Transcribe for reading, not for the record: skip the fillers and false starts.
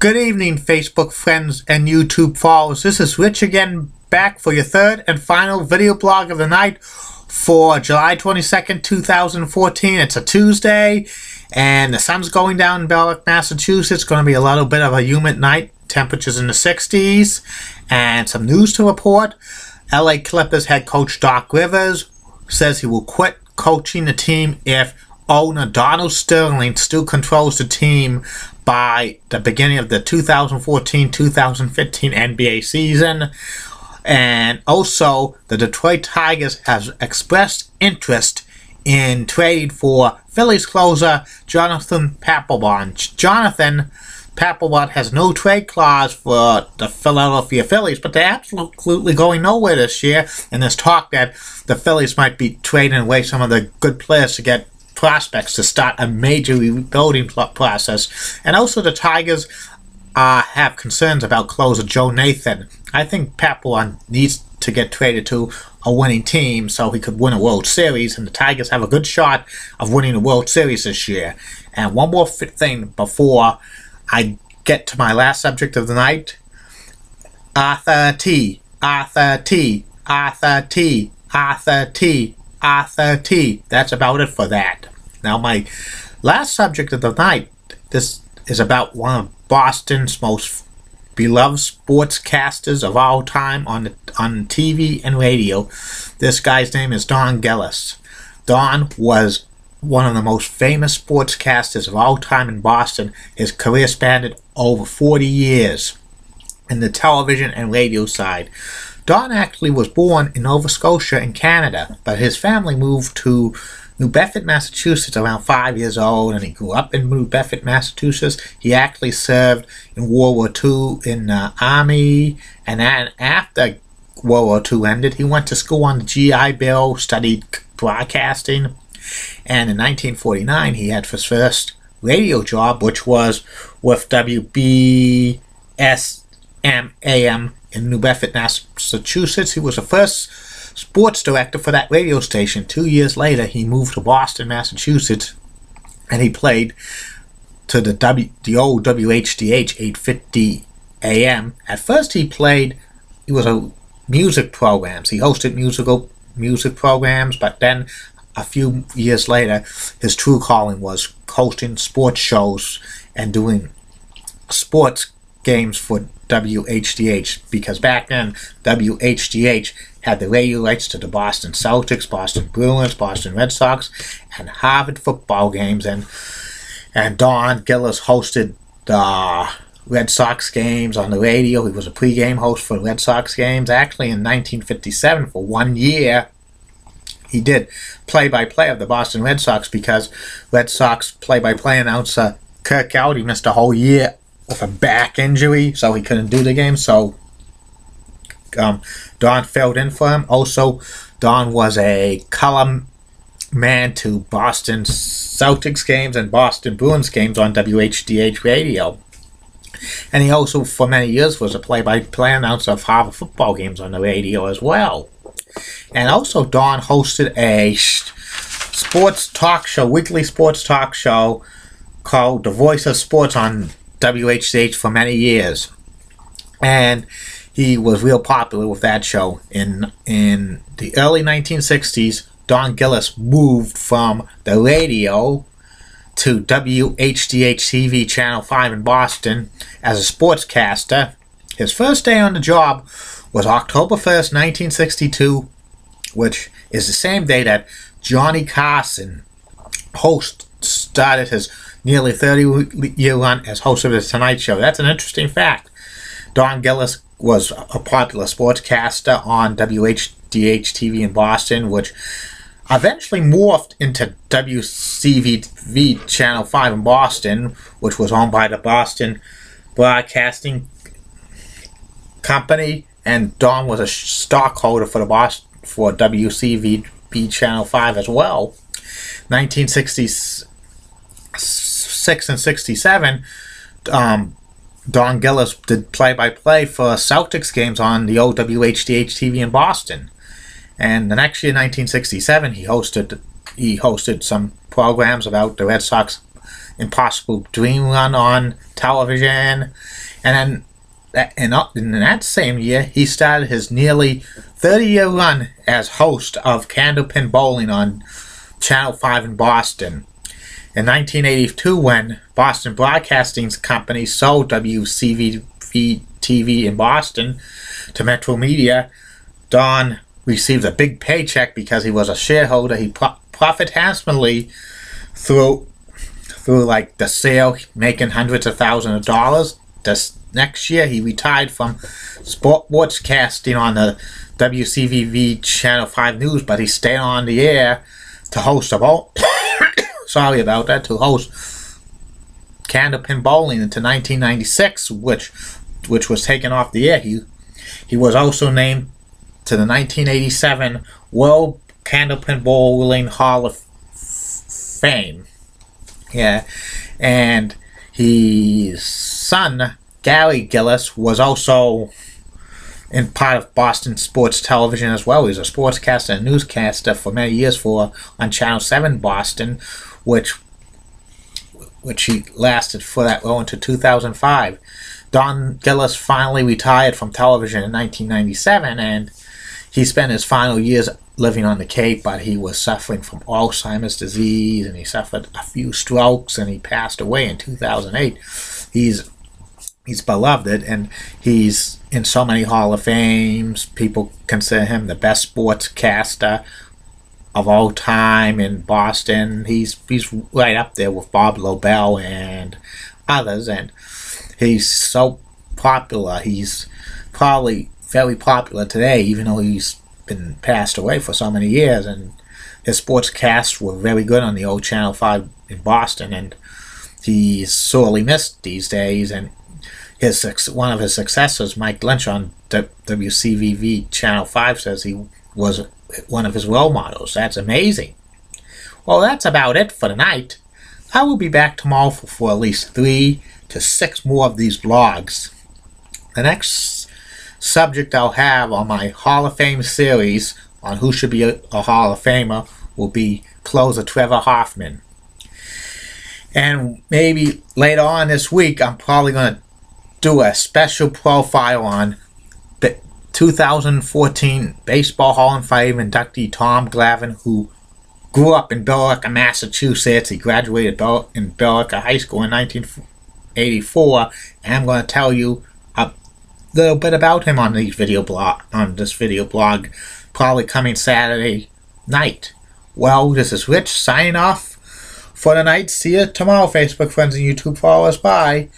Good evening, Facebook friends and YouTube followers. This is Rich again, back for your third and final video blog of the night for July 22nd, 2014. It's a Tuesday, and the sun's going down in Belleville, Massachusetts. It's going to be a little bit of a humid night. Temperatures in the 60s, and some news to report. LA Clippers head coach Doc Rivers says he will quit coaching the team if owner Donald Sterling still controls the team by the beginning of the 2014-2015 NBA season. And also, the Detroit Tigers have expressed interest in trading for Phillies closer Jonathan Papelbon. Jonathan Papelbon has no trade clause for the Philadelphia Phillies, but they're absolutely going nowhere this year. And there's talk that the Phillies might be trading away some of the good players to get prospects to start a major rebuilding process. And also the Tigers have concerns about closer Joe Nathan. I think Papelbon needs to get traded to a winning team so he could win a World Series, and the Tigers have a good shot of winning the World Series this year. And one more thing before I get to my last subject of the night. Arthur T. Arthur T. Arthur T. Arthur T. Arthur T. That's about it for that. Now, my last subject of the night, this is about one of Boston's most beloved sportscasters of all time on TV and radio. This guy's name is Don Gillis. Don was one of the most famous sportscasters of all time in Boston. His career spanned over 40 years in the television and radio side. Don actually was born in Nova Scotia in Canada, but his family moved to New Bedford, Massachusetts around 5 years old, and he grew up in New Bedford, Massachusetts. He actually served in World War II in the Army, and then after World War II ended, he went to school on the GI Bill, studied broadcasting, and in 1949 he had his first radio job, which was with WBSM-AM in New Bedford, Massachusetts. He was the first sports director for that radio station. 2 years later, he moved to Boston, Massachusetts, and he played to the old WHDH 850 AM. At first, he was a music programs. He hosted music programs, but then a few years later, his true calling was hosting sports shows and doing sports games for WHDH, because back then WHDH had the radio rights to the Boston Celtics, Boston Bruins, Boston Red Sox, and Harvard football games, and Don Gillis hosted the Red Sox games on the radio. He was a pregame host for Red Sox games. Actually, in 1957, for 1 year, he did play-by-play of the Boston Red Sox, because Red Sox play-by-play announcer Kirk Gowdy missed a whole year with a back injury, so he couldn't do the game. So Don filled in for him. Also, Don was a color man to Boston Celtics games and Boston Bruins games on WHDH radio. And he also, for many years, was a play-by-play announcer of Harvard football games on the radio as well. And also, Don hosted a sports talk show, weekly sports talk show called The Voice of Sports on WHDH for many years. And he was real popular with that show. In the early 1960s, Don Gillis moved from the radio to WHDH TV Channel 5 in Boston as a sportscaster. His first day on the job was October 1st, 1962, which is the same day that Johnny Carson started his nearly 30-year run as host of The Tonight Show. That's an interesting fact. Don Gillis was a popular sportscaster on WHDH TV in Boston, which eventually morphed into WCVV Channel 5 in Boston, which was owned by the Boston Broadcasting Company, and Don was a stockholder for WCVB Channel 5 as well. 1966 and 67, Don Gillis did play-by-play for Celtics games on the old WHDH TV in Boston. And the next year, 1967, he hosted some programs about the Red Sox Impossible Dream run on television. And then in that same year, he started his nearly 30-year run as host of Candlepin Bowling on Channel 5 in Boston. In 1982, when Boston Broadcasting Company sold WCVB-TV in Boston to Metro Media, Don received a big paycheck because he was a shareholder. He profited handsomely through like the sale, making hundreds of thousands of dollars. This next year, he retired from sportscasting on the WCVB Channel 5 News, but he stayed on the air to host about sorry about that, to host Candlepin Bowling until 1996, which was taken off the air. He was also named to the 1987 World Candlepin Bowling Hall of Fame. Yeah, and his son Gary Gillis was also in part of Boston sports television as well. He was a sportscaster and newscaster for many years on Channel 7 Boston, which he lasted for that role until 2005. Don Gillis finally retired from television in 1997, and he spent his final years living on the Cape, but he was suffering from Alzheimer's disease, and he suffered a few strokes, and he passed away in 2008. He's beloved, and he's in so many Hall of Fames. People consider him the best sportscaster of all time in Boston. He's right up there with Bob Lobel and others, and he's so popular. He's probably very popular today, even though he's been passed away for so many years, and his sportscasts were very good on the old Channel 5 in Boston, and he's sorely missed these days. And one of his successors, Mike Lynch on WCVB Channel 5, says he was one of his role models. That's amazing. Well, that's about it for tonight. I will be back tomorrow for at least 3 to 6 more of these vlogs. The next subject I'll have on my Hall of Fame series on who should be a Hall of Famer will be closer Trevor Hoffman. And maybe later on this week, I'm probably going to do a special profile on the 2014 Baseball Hall of Fame inductee Tom Glavine, who grew up in Billerica, Massachusetts. He graduated in Billerica High School in 1984, and I'm going to tell you a little bit about him on this video blog, probably coming Saturday night. Well, this is Rich signing off for the night. See you tomorrow, Facebook friends and YouTube followers. Bye.